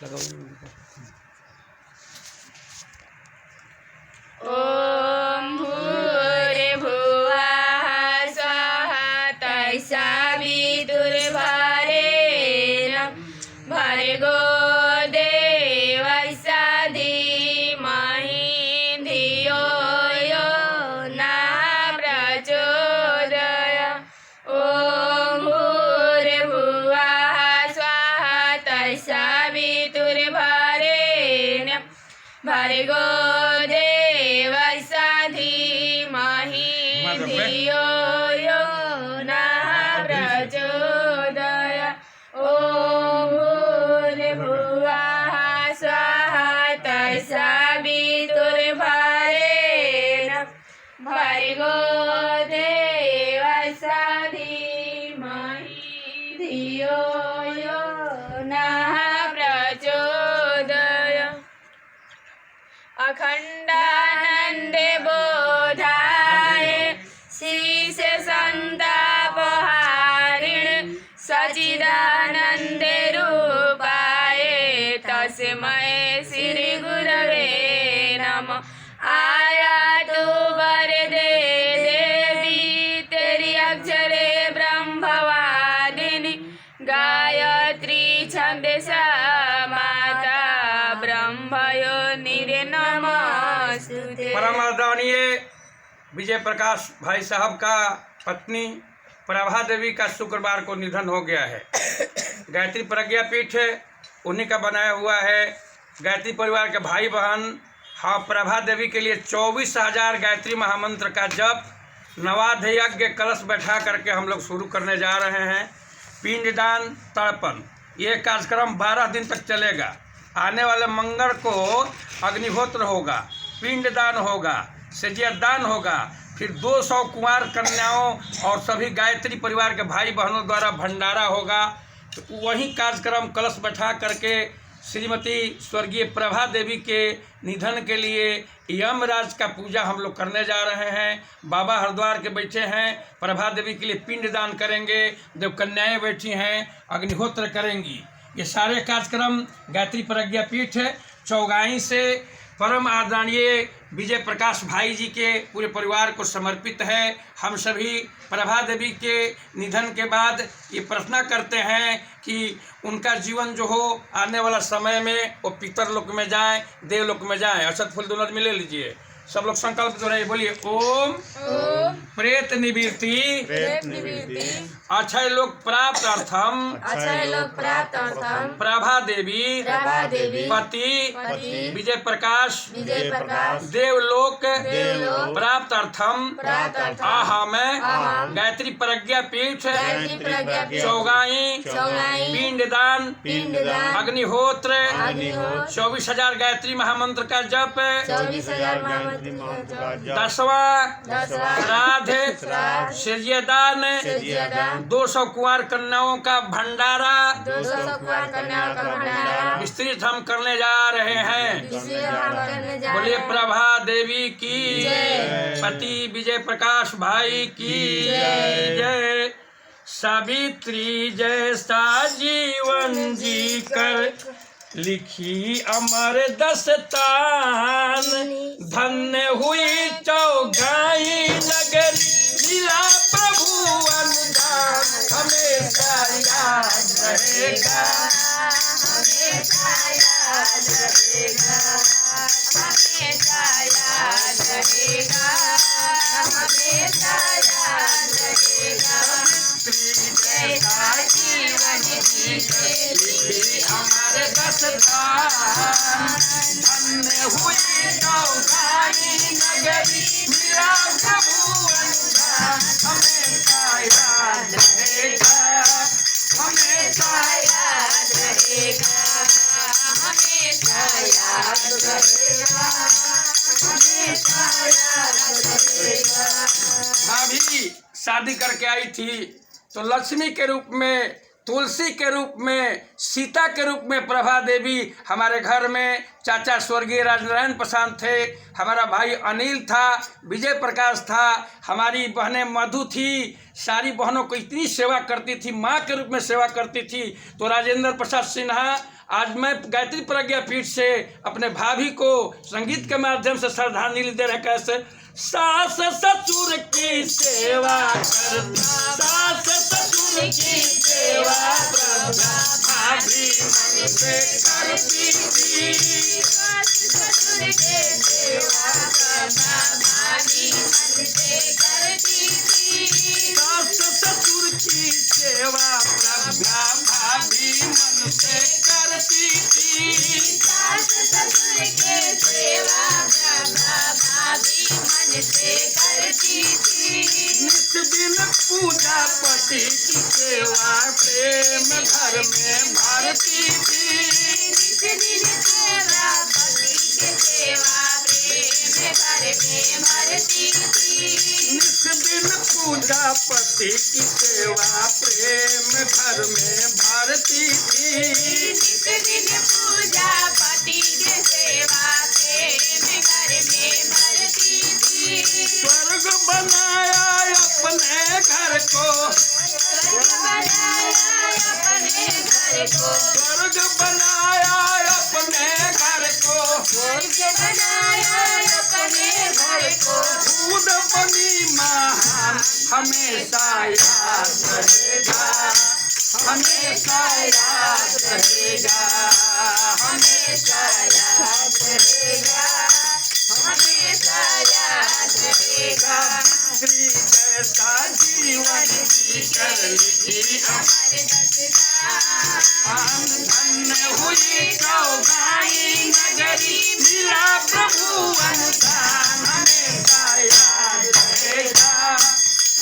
ओम भूर्भुवः स्वः तत्सवितुर्वरेण्यं भर्गो देवस्य धीमहि धियो यो नः प्रचोदयात्। ओम भूर्भुवः स्वः तत्सवितुर्वरेण्यं भर्गो देवस्य धीमहि धियो यो नः प्रचोदयात्। ओम भूर्भुवः स्वः तत्सवितुर्वरेण्यं भर्गो देवस्य धीमहि धियो यो नः प्रचोदयात्। अखंडानंदे बोधाय श्रीशैलसंतापहारिणे सच्चिदानंदे रूपाय तस्मै श्री गुरवे नमः। आयातु वरदे देवी तेरी अक्षरे ब्रह्मवादिनी गायत्री छंदसा माता ब्रह्मयोनिरे नमस्तुते। परम आदरणीय विजय प्रकाश भाई साहब का पत्नी प्रभा देवी का शुक्रवार को निधन हो गया है। गायत्री प्रज्ञा पीठ उन्हीं का बनाया हुआ है। गायत्री परिवार के भाई बहन हाँ प्रभा देवी के लिए 24,000 गायत्री महामंत्र का जप नवाध यज्ञ कलश बैठा करके हम लोग शुरू करने जा रहे हैं। पिंडदान तर्पण ये कार्यक्रम 12 दिन तक चलेगा। आने वाले मंगल को अग्निहोत्र होगा, पिंडदान होगा, सजिया दान होगा, फिर 200 कुंवार कन्याओं और सभी गायत्री परिवार के भाई बहनों द्वारा भंडारा होगा। तो वही कार्यक्रम कलश बैठा करके श्रीमती स्वर्गीय प्रभा देवी के निधन के लिए यमराज का पूजा हम लोग करने जा रहे हैं। बाबा हरिद्वार के बैठे हैं, प्रभा देवी के लिए पिंडदान करेंगे, देव कन्याएँ बैठी हैं, अग्निहोत्र करेंगी। ये सारे कार्यक्रम गायत्री प्रज्ञा पीठ चौगाई से परम आदरणीय विजय प्रकाश भाई जी के पूरे परिवार को समर्पित है। हम सभी प्रभा देवी के निधन के बाद ये प्रार्थना करते हैं कि उनका जीवन जो हो आने वाला समय में वो पितरलोक में जाए, देवलोक में जाए। अक्षत फूल दोनों में ले लीजिए। सब लोग संकल्प दोहराइए, बोलिए ओम प्रेत निवृत्ति अक्षय लोक प्राप्त अर्थम प्रभा देवी पति विजय प्रकाश देवलोक प्राप्त अर्थम अहम गायत्री प्रज्ञा पीठ चौगाई पिंडदान अग्निहोत्र 24,000 गायत्री महामंत्र का जप 10वां श्राद्ध सजियादान 200 कुंवार कन्याओं का भंडारा विस्तृत हम करने जा रहे हैं। बोलिए प्रभा देवी की पति विजय प्रकाश भाई की जय। सावित्री जैसा जीवन जी कर लिखी अमर दस्तान, धन्य हुई चौगाई नगरी मिला प्रभु अनुदान। हमेशा याद रहेगा, हमेशा याद रहेगा, हमेशा याद रहेगा, हमेशा याद रहेगा। जैसा जीवन जी हमारे दस्तान, धन्य हुई चौगाई नगरी मिला प्रभु अनुदान। हमेशा याद रहेगा, हमेशा याद रहेगा, हमेशा याद रहेगा, हमेशा याद रहेगा। भाभी शादी करके आई थी तो लक्ष्मी के रूप में तुलसी के रूप में, सीता के रूप में प्रभा देवी हमारे घर में। चाचा स्वर्गीय राजनारायण प्रसाद थे, हमारा भाई अनिल था, विजय प्रकाश था, हमारी बहनें मधु थी। सारी बहनों को इतनी सेवा करती थी, माँ के रूप में सेवा करती थी। तो राजेंद्र प्रसाद सिन्हा, आज मैं गायत्री प्रज्ञा पीठ से अपने भाभी को संगीत के माध्यम से श्रद्धांजलि दे रहे। कैसे? सास ससुर की सेवा करती, सास ससुर की सेवा भाभी मन से करती थी, सास ससुर के सेवा भाभी मन से करती थी, सास ससुर की सेवा भाभी मन से करती थी, सास ससुर के सेवा भाभी मन से करती थी, नित दिन पूजा पति की सेवा प्रेम घर में भरती थी, नित दिन सेवा पति के सेवा प्रेम घर में भरती थी, नित दिन पूजा पति की सेवा प्रेम घर में भरती थी, नित दिन पूजा पति के सेवा प्रेम घर में भरती थी, स्वर्ग बनाया अपने घर को, स्वर्ग बनाया अपने घर को, स्वर्ग बनाया अपने घर को, स्वर्ग बनाया अपने घर को, खुद बनी महान हमेशा याद रहेगा, हमेशा याद रहेगा, हमेशा याद रहेगा, हमेशा याद रहेगा, श्री जैसा जीवन जी कर लिखी हमारे दस्तान, धन्य हुई चौगाई नगरी, मिला प्रभु अनुदान, हमेशा याद रहेगा,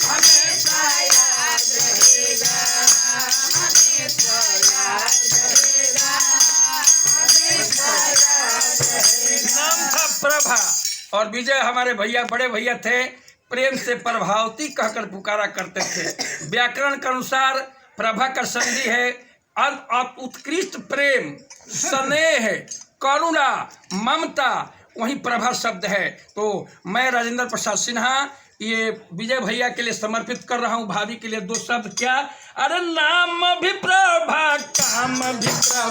हमेशा याद रहेगा, हमेशा याद रहेगा, हमेशा याद रहेगा। नाम था प्रभा। और विजय हमारे भैया, बड़े भैया थे, प्रेम से प्रभावती कहकर पुकारा करते थे। व्याकरण के अनुसार प्रभा का संधि है उत्कृष्ट प्रेम, स्नेह, करुणा, ममता, वही प्रभा शब्द है। तो मैं राजेंद्र प्रसाद सिन्हा ये विजय भैया के लिए समर्पित कर रहा हूँ। भाभी के लिए दो शब्द क्या? अरे नाम भी प्रभा, काम भी प्रभा,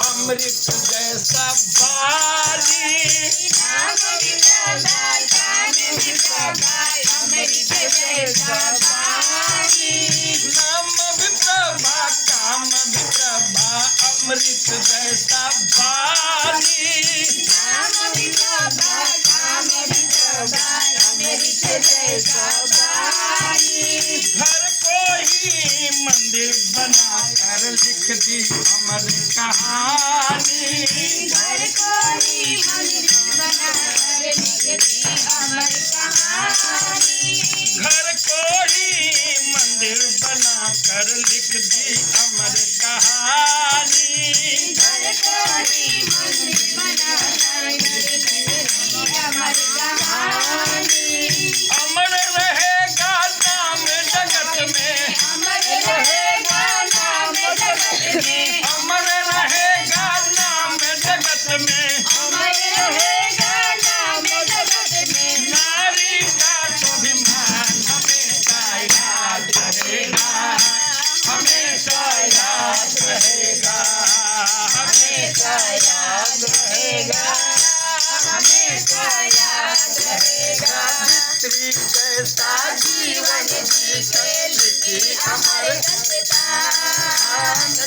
अमृत जैसा बारी, नाम भी प्रभा, काम भी प्रभा, अमृत जैसा बारी, नाम भी प्रभा, काम भी प्रभा, अमृत जैसा बारी, नाम भी प्रभा, काम भी प्रभा, अमृत जैसा बारी, घर को ही मंदिर बनाकर लिख दी अमर कहानी, घर को ही मंदिर बनाकर लिख दी अमर कहानी, घर को ही मंदिर बनाकर लिख दी अमर कहानी, घर को ही मंदिर बनाकर लिख दी अमर कहानी, अमर रहेगा नाम जगत में, अमर रहेगा नाम जगत में, अमर रहेगा नाम जगत में, अमर रहेगा नाम जगत में, नारी का स्वाभिमान हमेशा याद रहेगा, हमेशा याद रहेगा, हमेशा याद रहेगा, हमेशा याद रहेगा, स्त्री जैसा जीवन जी के लिखी अमर दस्तान,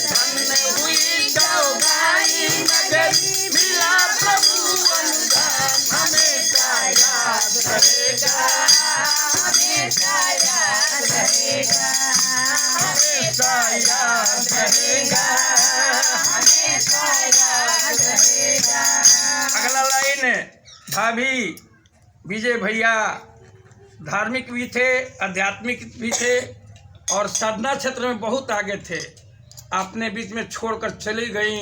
धन्य हुई चौगाई नगरी, मिला प्रभु अनुदान, हमेशा याद रहेगा, हमेशा याद रहेगा, हमेशा याद रहेगा। हमेशा याद रहेगा। अगला लाइन है, भाभी विजय भैया धार्मिक भी थे, आध्यात्मिक भी थे और साधना क्षेत्र में बहुत आगे थे। आपने बीच में छोड़कर चली गई,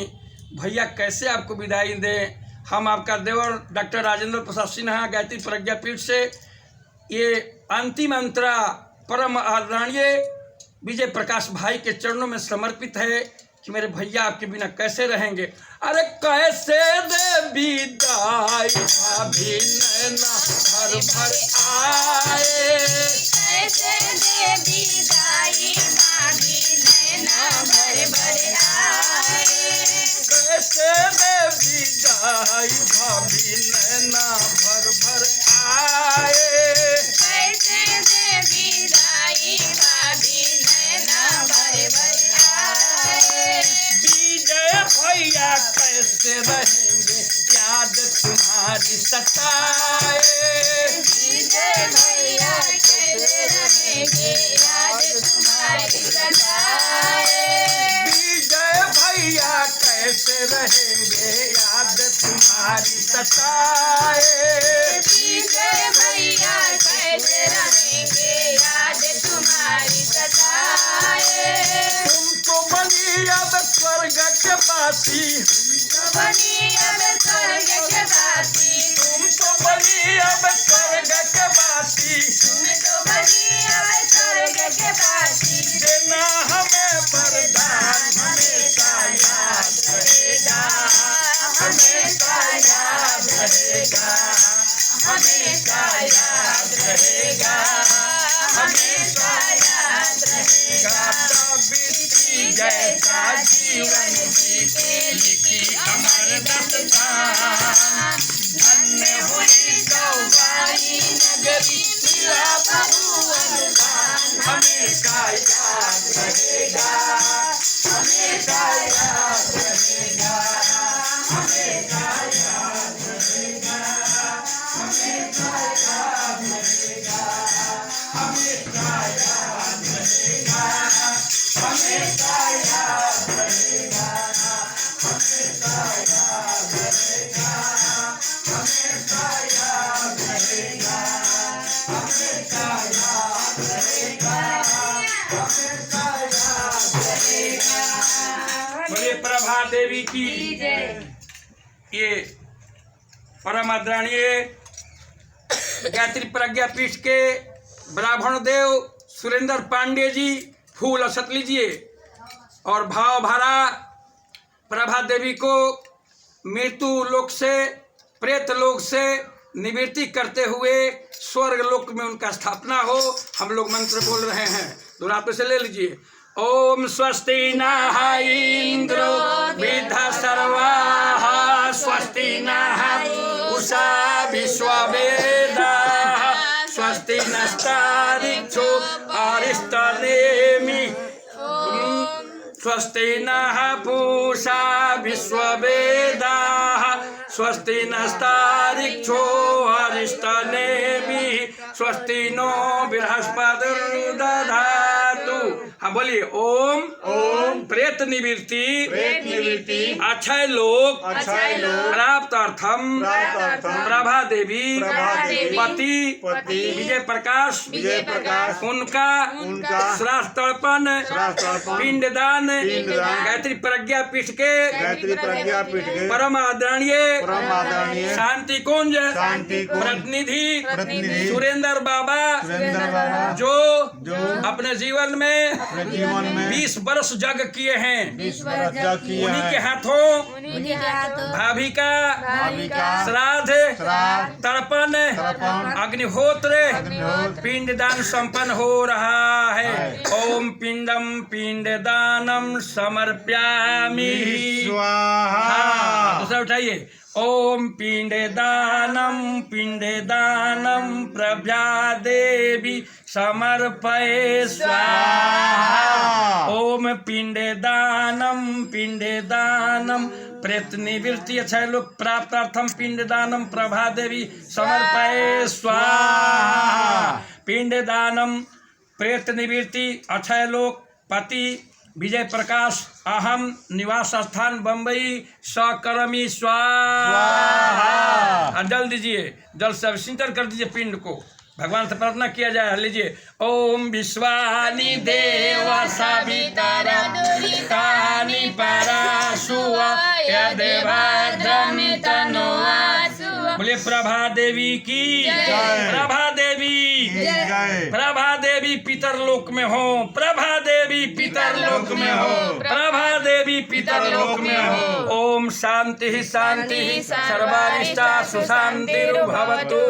भैया कैसे आपको विदाई दें। हम आपका देवर डॉक्टर राजेंद्र प्रसाद सिन्हा गायत्री प्रज्ञा पीठ से ये अंतिम अंतरा परम आदरणीय विजय प्रकाश भाई के चरणों में समर्पित है कि मेरे भैया आपके बिना कैसे रहेंगे। अरे कैसे दे विदाई भाभी नैना भर भर आए, कैसे दे विदाई भाभी नैना भर भर आए, कैसे दे विदाई भाभी नैना भर भर आए, कैसे दे विदाई भाभी नैना भर भर आए, विजय भैया कैसे रहेंगे याद तुम्हारी सताए, विजय भैया कैसे रहेंगे याद तुम्हारी सताए, विजय भैया कैसे रहेंगे याद तुम्हारी सताए, विजय भैया कैसे रहेंगे याद तुम्हारी सताए, तुम तो बनी अब स्वर्ग के बासी, बनी अब स्वर्ग के बासी, तुम तो बनी अब स्वर्ग के बासी, तुम तो बनी अब स्वर्ग के बासी, देना हमें वरदान हमेशा याद रहेगा, हमेशा याद रहेगा, हमेशा याद रहेगा, हमेशा याद रहेगा, सावित्री जैसा जीवन जीते लिखी अमर दस्तान, धन्य हुई गौबाई नगरी तेरा प्रभु अनुदान, हमेशा याद रहेगा, हमेशा याद रहेगा, हमेशा याद रहेगा, हमेशा याद रहेगा, हमेशा याद रहेगा, हमेशा याद रहेगा, हमेशा याद रहेगा, हमेशा याद रहेगा, हमेशा याद रहेगा, हमेशा याद रहेगा। बोलिए प्रभा देवी की ये परम आदरणीय गायत्री प्रज्ञा पीठ के ब्राह्मण देव सुरेंद्र पांडे जी फूल असत लीजिए और भाव भरा प्रभा देवी को मृत्यु लोक से प्रेत लोक से निवृत्ति करते हुए स्वर्ग लोक में उनका स्थापना हो। हम लोग मंत्र बोल रहे हैं, दोहराते से ले लीजिए। ओम स्वस्ति नः इंद्रो विद्धा सर्वाः, स्वस्ति नः उषा विश्ववेदाः, स्वस्ति नस्तारिक्षो अरिष्टनेमि, स्वस्ति नः पूषा विश्ववेदाः, स्वस्ति नस्तारिक्षो अरिष्टनेमि, स्वस्ति नो बृहस्पतिर्दधातु। हाँ बोलिए ओम ओम प्रेत निवृत्ति प्रेत निवृत्ति अक्षय लोक अक्षय लोक प्राप्तार्थम प्राप्तार्थम प्रभा देवी प्रभा देवी पति पति विजय प्रकाश विजय प्रकाश उनका उनका श्राद्ध तर्पण श्राद्ध पिंडदान पिंडदान गायत्री प्रज्ञा पीठ के गायत्री प्रज्ञा पीठ के परम आदरणीय परम आदरणीय शांति कुंज शांति कुंज प्रतिनिधि प्रतिनिधि सुरेंद्र बाबा सुरेंद्र बाबा जो जो अपने जीवन में अपने जीवन में 20 वर्ष जग किए हैं, 20 वर्ष जग किए उन्हीं के हैं। हाथों उन्हीं के हाथों भाभी का भाभी का श्राद्ध श्राद्ध तर्पण तर्पण अग्निहोत्र अग्निहोत्र पिंडदान संपन्न हो रहा है। ओम पिंडम पिंडदानम समर्प्यामि। स्वाहा। हाँ, दूसरा उठाइए। ओम पिंडदानम प्रभा देवी समर्पये स्वाहा। ओम पिंडदानम प्रेत निवृत्ति अक्षय लोक प्राप्तार्थम पिंडदानम प्रभा देवी समर्पये स्वाहा। पिंडदानम प्रेत निवृत्ति अक्षय लोक पति विजय प्रकाश अहम निवास स्थान बम्बई सकर्मी स्वाहा। जल दीजिए, जल से अभिषेचन कर दीजिए पिंड को। भगवान से प्रार्थना किया जाए। लीजिए। ओम विश्वानि देव सवितरा दुरितानि पराशुव यदेवाद्रम तनोआ। बोलिए प्रभा देवी देवी की जय। प्रभा देवी जय। प्रभा देवी पितरलोक में हो, प्रभा देवी पितरलोक में हो, प्रभा देवी पितरलोक में हो। ओम शांति शांति सर्वारिष्टा सुशांतिर्भवतु।